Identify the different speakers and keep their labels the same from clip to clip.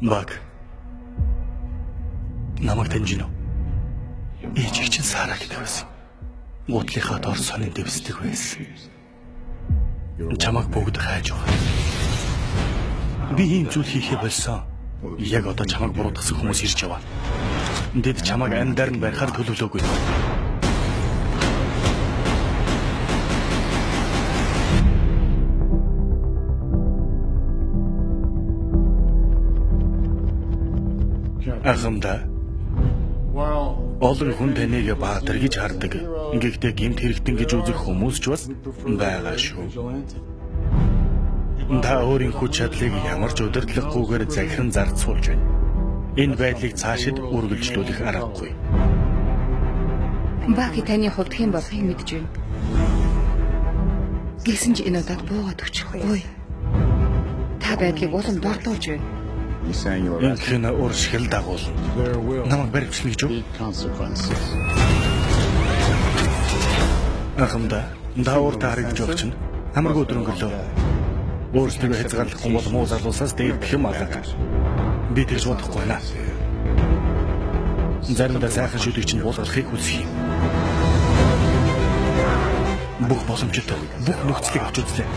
Speaker 1: Баг. Намайг таньж гинөө. Ээжийг чинь Сара гэдэг байсан. Гутлынхаа дор сонин дэвсдэг байсан. Чамайг бүгд хайж байгаа. Би ийм зүйл хийхээ болсон. Яг одоо чамайг буруудгасан хүмүүс ирж яваа. Тэд чамайг амьдаар нь барихаар төлөвлөөгүй. Ахмадаа. Олон хүн таныг баатар гэж хардаг. Гэхдээ гэмт хэрэгтэн гэж үзэх хүмүүс ч бас байгаа шүү. Та өөрийн хүч чадлыг ямар ч удирдлаггүйгээр захиран зарцуулж байна. Энэ байдлыг цаашид үргэлжлүүлэх аргагүй.
Speaker 2: Баги таны хувьд хэн болохыг мэдж байна. Гэсэн ч энэ удаад буугаад өчөхгүй. Та байдлыг улам дордуулж байна.
Speaker 1: Инхэн уршигл дагуулна. Намайг баривчлаа гэж юу? Ахмадаа, даавар таарах гэж байна. Хамаргүй өдөр өнгөрлөө. Өөрсдөө хязгаарлахгүй бол муу залуусаас дээр бэхэм алга. Би тэгж бодохгүй байна. Заримдаа сайхан шүлэг чинь буулгахыг хүсэх юм. Бүх боломжтой, бүх нөхцөлийг авч үзлээ.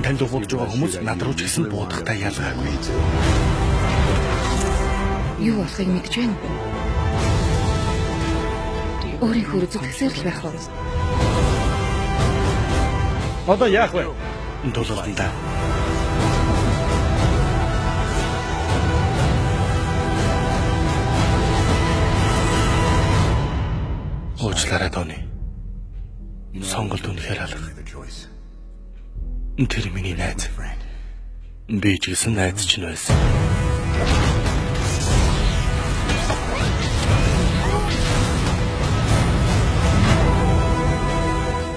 Speaker 1: Танд дуулж байгаа хүмүүс над руу ч гэсэн буудахтай ялгаагүй.
Speaker 2: Юу болохыг мэдж байна. Өөрийнхөө зүтгэсээр л байх уу?
Speaker 1: Одоо яах вэ? Дулаалдаа. Уучлаарай Тони. Сонголт үнэхээр алга. Тэр миний найз. Би ч гэсэн найз ч байсан.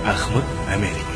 Speaker 1: Ахмад, Америк.